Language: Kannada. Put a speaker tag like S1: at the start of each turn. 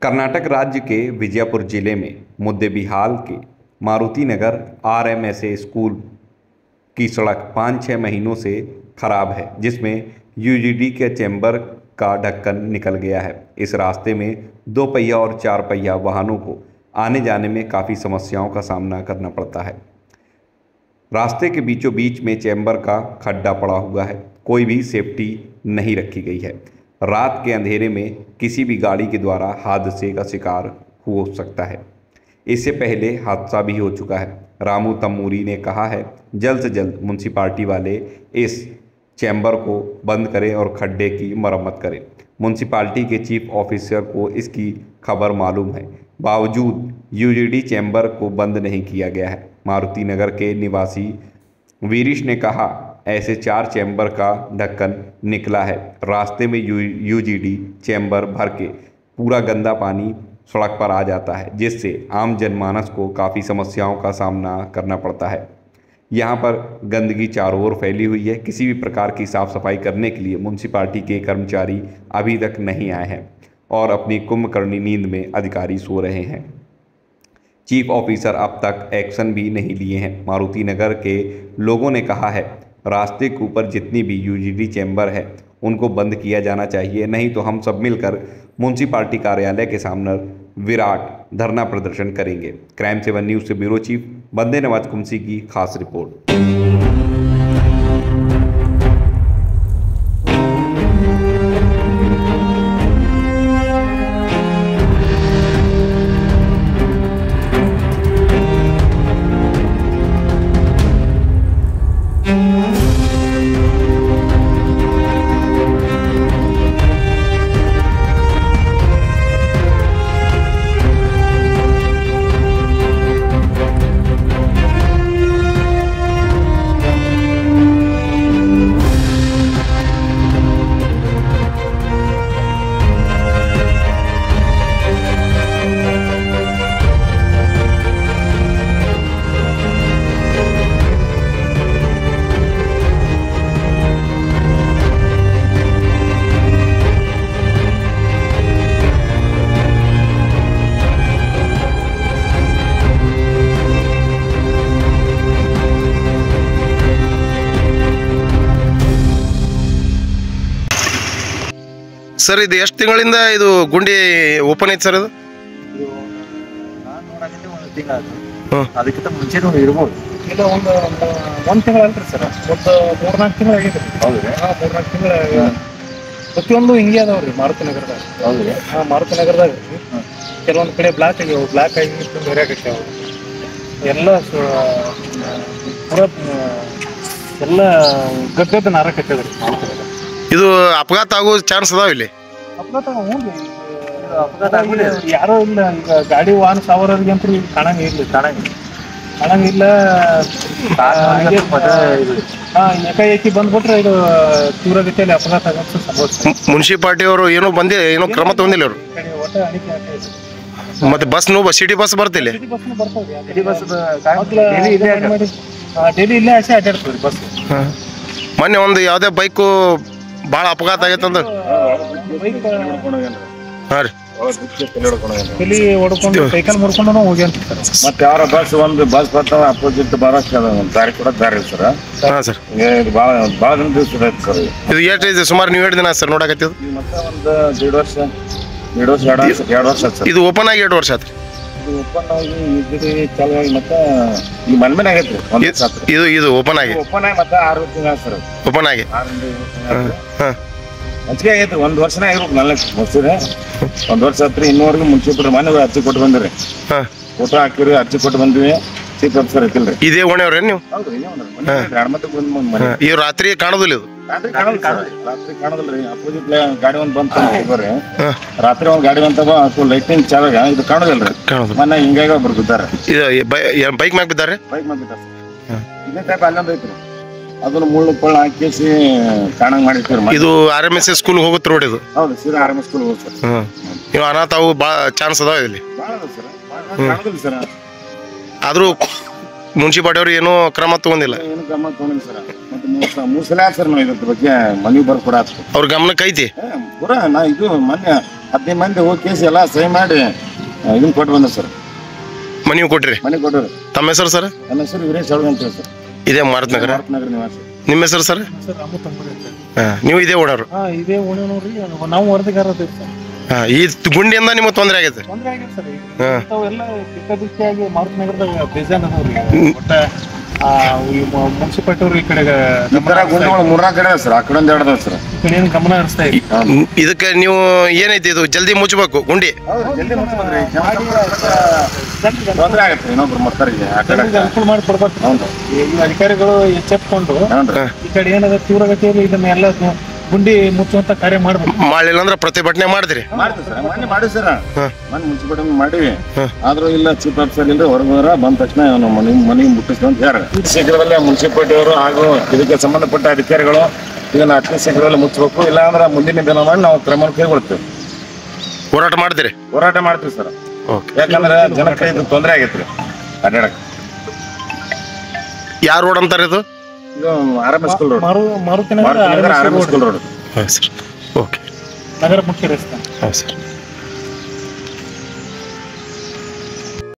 S1: कर्नाटक राज्य के विजयपुर जिले में मुद्देबिहाल के मारुति नगर आरएमएसए स्कूल की सड़क 5-6 महीनों से खराब है, जिसमें यूजीडी के चैम्बर का ढक्कन निकल गया है। इस रास्ते में 2 पहिया और 4 पहिया वाहनों को आने जाने में काफ़ी समस्याओं का सामना करना पड़ता है। रास्ते के बीचों बीच में चैम्बर का खड्डा पड़ा हुआ है, कोई भी सेफ्टी नहीं रखी गई है। रात के अंधेरे में किसी भी गाड़ी के द्वारा हादसे का शिकार हो सकता है। इससे पहले हादसा भी हो चुका है। रामू तम्मूरी ने कहा है, जल्द से जल्द म्युनिसिपैलिटी वाले इस चैम्बर को बंद करें और खड्डे की मरम्मत करें। म्युनिसिपैलिटी के चीफ ऑफिसर को इसकी खबर मालूम है, बावजूद यूजीडी चैम्बर को बंद नहीं किया गया है। मारुति नगर के निवासी वीरिश ने कहा, ऐसे 4 चैम्बर का ढक्कन निकला है। रास्ते में यूजीडी चैम्बर भर के पूरा गंदा पानी सड़क पर आ जाता है, जिससे आम जनमानस को काफ़ी समस्याओं का सामना करना पड़ता है। यहाँ पर गंदगी चारों ओर फैली हुई है। किसी भी प्रकार की साफ़ सफाई करने के लिए म्युनिसिपैलिटी के कर्मचारी अभी तक नहीं आए हैं और अपनी कुंभकर्णी नींद में अधिकारी सो रहे हैं। चीफ ऑफिसर अब तक एक्शन भी नहीं लिए हैं। मारुति नगर के लोगों ने कहा है, रास्ते के ऊपर जितनी भी यूजीडी चैम्बर है उनको बंद किया जाना चाहिए, नहीं तो हम सब मिलकर म्युनिसिपैलिटी कार्यालय के सामने विराट धरना प्रदर्शन करेंगे। क्राइम 7 न्यूज़ से ब्यूरो चीफ बंदे नवाज कुमसी की खास रिपोर्ट।
S2: ಸರ್, ಇದು ಎಷ್ಟು ತಿಂಗಳಿಂದ ಇದು ಗುಂಡಿ ಓಪನ್ ಐತೆ ಸರ್? ಇದು
S3: ನಾನು ನೋಡಕತ್ತೆ ಒಂದು ತಿಂಗಳು, ಅದಕ್ಕಿಂತ ಮುಂಚೆನೂ ಇರ್ಬೋದು. ಇಲ್ಲ ಒಂದು ತಿಂಗಳು ಅಲ್ರಿ ಸರ್, ಒಂದು 3-4 ತಿಂಗಳು ಆಗೈತೆ. ಹೌದ್ರಿ? 3-4 ತಿಂಗಳು ಪ್ರತಿಯೊಂದು ಹಿಂಗೆ ಅದಾವ್ರಿ ಮಾರುತಿ ನಗರದಾಗ. ಹೌದ್ರಿ? ಮಾರುತಿ ನಗರದಾಗ ಕೆಲವೊಂದು ಕಡೆ ಬ್ಲಾಕ್ ಆಗ್ಯಾವ, ಬ್ಲಾಕ್ ಆಗಿ ಬೇರೆಯಾಗತ್ತಾವ ಎಲ್ಲ ಪೂರ ಎಲ್ಲ ಗದ್ದೆದ್ದು ನಾರಕತ್ತದ್ರಿ ಮಾರುತಿ ನಗರ.
S2: ಇದು ಅಪಘಾತ ಆಗೋ ಚಾನ್ಸ್ ಅದಾವ ಇಲ್ಲಿ?
S3: ಅಪಘಾತ ಯಾರೋ ಇಲ್ಲ. ಈಗ ಗಾಡಿ ವಾಹನ ಸವಾರರಿಗೆ ಅಂತ ಕಾಣಂಗಿಲ್ಲ. ಏಕಾಏಕಿ ಬಂದ್ಬಿಟ್ರೆ ಇದು ತೀವ್ರಗತಿಯಲ್ಲಿ ಅಪಘಾತ ಆಗೋದು ಸಂಭವಿಸ್ತದೆ.
S2: ಮುನ್ಸಿಪಾಲಿಟಿ ಅವರು ಏನೋ ಕ್ರಮ ತಗೊಂಡಿಲ್ಲ ಅವರು. ಮತ್ತೆ ಸಿಟಿ ಬಸ್ ಬರ್ತಿಲ್ಲ?
S3: ಡೈಲಿ ಇಲ್ಲೇ ಆಸೆ ಅಡ್ಡಾಡ್ತದೆ ಬಸ್.
S2: ಮೊನ್ನೆ ಒಂದು ಯಾವುದೇ ಬೈಕು ಭಾಳ ಅಪಘಾತ ಆಗೈತಂದ್ರೆ ಹಾಂ ರೀ,
S3: ಇಲ್ಲಿ ಹೊಡ್ಕೊಂಡು ಸೈಕಲ್ ಮುಡ್ಕೊಂಡು ಹೋಗಿ ಅಂತ.
S4: ಮತ್ತೆ ಯಾರ ಬಸ್ ಬರ್ತಾವ ಅಪೋಸಿಟ್ ಬರೋಕ್ಕೆ ದಾರಿ ಕೂಡ ದಾರಿ ಸರ್.
S2: ಹಾಂ ಸರ್,
S4: ಇದು ಭಾಳ ದಿವಸ ಆಯ್ತು ಸರ್.
S2: ಇದು ಎಷ್ಟು ಇದೆ ಸುಮಾರು? ನೀವು 2 ದಿನ ಸರ್ ನೋಡಕತ್ತಿದ್ದು?
S4: ಮತ್ತೆ ಒಂದು 2 ವರ್ಷ 2 ವರ್ಷ ಆಯ್ತು ಸರ್.
S2: ಇದು ಓಪನ್ ಆಗಿ 2 ವರ್ಷ ಆಯ್ತು.
S4: ಇದು ಓಪನ್ ಆಗಿ ಚಾಲು ಆಗಿ ಮತ್ತೆ ಈ ಮನ್ಮೇಲೆ ಆಗೈತ್ರಿ.
S2: ಇದು ಓಪನ್ ಆಗಿ
S4: ಮತ್ತೆ 6 ತಿಂಗಳು ಸರ್.
S2: ಓಪನ್ ಆಗಿ
S4: ಮಂಚಿಗೆ ಆಗೈತ್ರಿ. 1 ವರ್ಷನೇ ಆಗಿರ್ಬೇಕು. ನನ್ನ ಮುಗಿಸಿದ್ರೆ 1 ವರ್ಷ ಆತ್ರಿ. ಇನ್ನೂವರೆಗೂ ಮುನ್ಸಿಪಲ್ ಮನೆ ಅರ್ಜಿ ಕೊಟ್ಟು ಬಂದ್ರಿ, ಫೋಟೋ ಹಾಕಿರಿ, ಅರ್ಜಿ ಕೊಟ್ಟು ಬಂದ್ವಿ. ಚೀಫ್ ಆಫೀಸರ್ ಐತಿಲ್ರಿ.
S2: ಇದೇ ಓಣ್ಯವ್ರಿ ನೀವು? ಇದು ರಾತ್ರಿ ಕಾಣೋದಿಲ್ಲ? ಇದು
S4: ರಾತ್ರಿ ಕಾಣೋದಿಲ್ರಿ. ಅಪೋಸಿಟ್ ಗಾಡಿ ಒಂದು ಬಂತ ರಾತ್ರಿ ಒಂದು ಗಾಡಿ ಬಂತಾಗ ಲೈಟಿಂಗ್ ಚಾಲಾಗ ಇದು ಕಾಣೋದಿಲ್ರಿ. ಮೊನ್ನೆ ಹಿಂಗಾಗಿ ಒಬ್ರು ಬಿದ್ದಾರೆ.
S2: ಬೈಕ್ ಮ್ಯಾಗ ಬಿದ್ದಾರೆ?
S4: ಬೈಕ್ ಮ್ಯಾಗ ಬಿದ್ದಾರೆ. ಇದೇ ಟೈಪ್ ಅಲ್ಲೊಂದು ಐತ್ರಿ, ಅದನ್ನ ಮುಳ್ಳು ಪಳ್ಳ ಹಾಕಿಸಿ ಕಾಣಂಗ್ ಮಾಡಿರ್ತೀರಿ.
S2: ಇದು RMSA ಸ್ಕೂಲ್ ಹೋಗುತ್ತೆ ರೋಡ್ ಇದು?
S4: ಹೌದು, ಸೀದಾ RMS ಸ್ಕೂಲ್ ಹೋಗುತ್ತೆ ಸರ್.
S2: ನೀವು ಅನಾಥ ಅವು ಭಾಳ ಚಾನ್ಸ್ ಅದಾವ ಇಲ್ಲಿ?
S4: ಭಾಳ ಅದ ಸರ್, ಕಾಣೋದಿಲ್ಲ ಸರ್.
S2: ಆದರೂ ಮುನ್ಸಿಪಾಲಿಟಿ ಅವರು ಏನೂ ಕ್ರಮ ತಗೊಂಡಿಲ್ಲ?
S4: ಏನು ಕ್ರಮ ತಗೊಂಡಿಲ್ಲ ಸರ್. ಮತ್ತೆ 3 ಸಲ ಸರ್ ನಾವು ಇದ್ರ ಬಗ್ಗೆ ಮನವಿ ಬರ್ಕೊಡ
S2: ಅವ್ರ ಗಮನಕ್ಕೆ ಐತಿ
S4: ಪೂರಾ. ನಾ ಇದು ಮೊನ್ನೆ 15 ಮಂದಿ ಹೋಗಿ ಕೇಸಿ ಎಲ್ಲ ಸಹಿ ಮಾಡಿ ಇದನ್ನ ಕೊಟ್ಟು ಬಂದ ಸರ್.
S2: ಮನವಿ ಕೊಟ್ರಿ?
S4: ಮನೆ ಕೊಟ್ಟರು.
S2: ತಮ್ಮ ಹೆಸರು ಸರ್?
S4: ನನ್ನ ಹೆಸರು ವೀರೇಶ್ ಚೌಡ ಅಂತ ಹೇಳಿ ಸರ್.
S2: ಇದೇ ಮಾರುತಿ ನಗರ
S4: ನಿವಾಸ.
S2: ನಿಮ್ಮ ಹೆಸರು ಸರ್? ನೀವು ಇದೇ ಓಡಾರು?
S3: ಇದೇ ಓಣಿ ನೋಡ್ರಿ, ನಾವು ವರದಿಗಾರ
S2: ಈ ಗುಂಡಿಯಿಂದ ನಿಮಗೆ ತೊಂದರೆ ಆಗೈತೆ?
S3: ತೊಂದರೆ ಆಗೈತೆ ಸರ್. ಎಲ್ಲ ಬೇಕಾದಷ್ಟಾಗಿ ಮಾರುತಿ ನಗರದಾಗ ಬೇಜಾನ್ ಅದಾವ್ರಿ. ಒಟ್ಟ ಮುನ್ಸಿಪಾಲ್ಟಿ ಅವ್ರು ಈ ಕಡೆ
S4: ಗುಂಡಿಗಳು 3-4 ಕಡೆ ಸರ್. ಆ ಕಡೆ ಒಂದು 2 ಸರ್.
S3: ಈ ಕಡೆ ಏನು ಗಮನ ಹರಿಸ್ತಾ ಇಲ್ಲ.
S2: ಇದಕ್ಕೆ ನೀವು ಏನೈತಿ ಇದು ಜಲ್ದಿ ಮುಚ್ಚಬೇಕು ಗುಂಡಿ?
S4: ತೊಂದರೆ ಆಗತ್ತೆ ಇನ್ನೊಬ್ರು ಮಕ್ಕಳಿಗೆ.
S3: ಅನುಕೂಲ ಮಾಡಿ ಕೊಡ್ಬೇಕು. ಈ ಅಧಿಕಾರಿಗಳು ಎಚ್ಚೆತ್ಕೊಂಡು ಈ ಕಡೆ ಏನದ ತೀವ್ರಗತಿಯಲ್ಲಿ ಇದನ್ನೆಲ್ಲ ಗುಂಡಿ ಮುಚ್ಚುವಂತ ಕಾರ್ಯ ಮಾಡ್ಬೇಕು.
S2: ಮಾಡಲಿಲ್ಲ ಅಂದ್ರೆ ಪ್ರತಿಭಟನೆ ಮಾಡಿದ್ರಿ?
S4: ಮೊನ್ನೆ ಮಾಡಿ ಸರ್. ಮೊನ್ನೆ ಮುನ್ಸಿಪಾಲ್ಟಿ ಮಾಡಿವಿ. ಆದ್ರೂ ಇಲ್ಲ ಚೀಫ್ ಆಫೀಸರ್ ಇಲ್ಲರಿ ಹೊರಗೋರ ಬಂದ ತಕ್ಷಣ ಮನೆಗೆ ಮುಟ್ಟಿಸ್ಕೊಂತ ಯಾರು ಶೀಘ್ರದಲ್ಲೇ ಮುನ್ಸಿಪಾಲ್ಟಿ ಅವರು ಹಾಗೂ ಇದಕ್ಕೆ ಸಂಬಂಧಪಟ್ಟ ಅಧಿಕಾರಿಗಳು ಇದನ್ನ ಅತಿ ಶೀಘ್ರದಲ್ಲೇ ಮುಚ್ಚಬೇಕು. ಇಲ್ಲ ಅಂದ್ರೆ ಮುಂದಿನ ದಿನ ಮಾಡಿ ನಾವು ಕ್ರಮ ಕೈಗೊಳ್ತೇವೆ.
S2: ಹೋರಾಟ ಮಾಡ್ತೀರಿ?
S4: ಹೋರಾಟ ಮಾಡ್ತೀವಿ ಸರ್. ಯಾಕಂದ್ರೆ ಜನಕ್ಕೆ ಇದು ತೊಂದರೆ ಆಗೈತ್ರಿ ಅಡ್ಡಾಡಕ್ಕೆ.
S2: ಯಾರು ರೋಡ್ ಅಂತಾರೆ ಇದು?
S4: ಇದು RMS school road.
S3: Maruti Nagar
S4: RMS school road.
S2: Sir. Okay.
S3: ನಗರ ಮುಖ್ಯ ರಸ್ತೆ.
S2: ಹೌದು ಸರ್.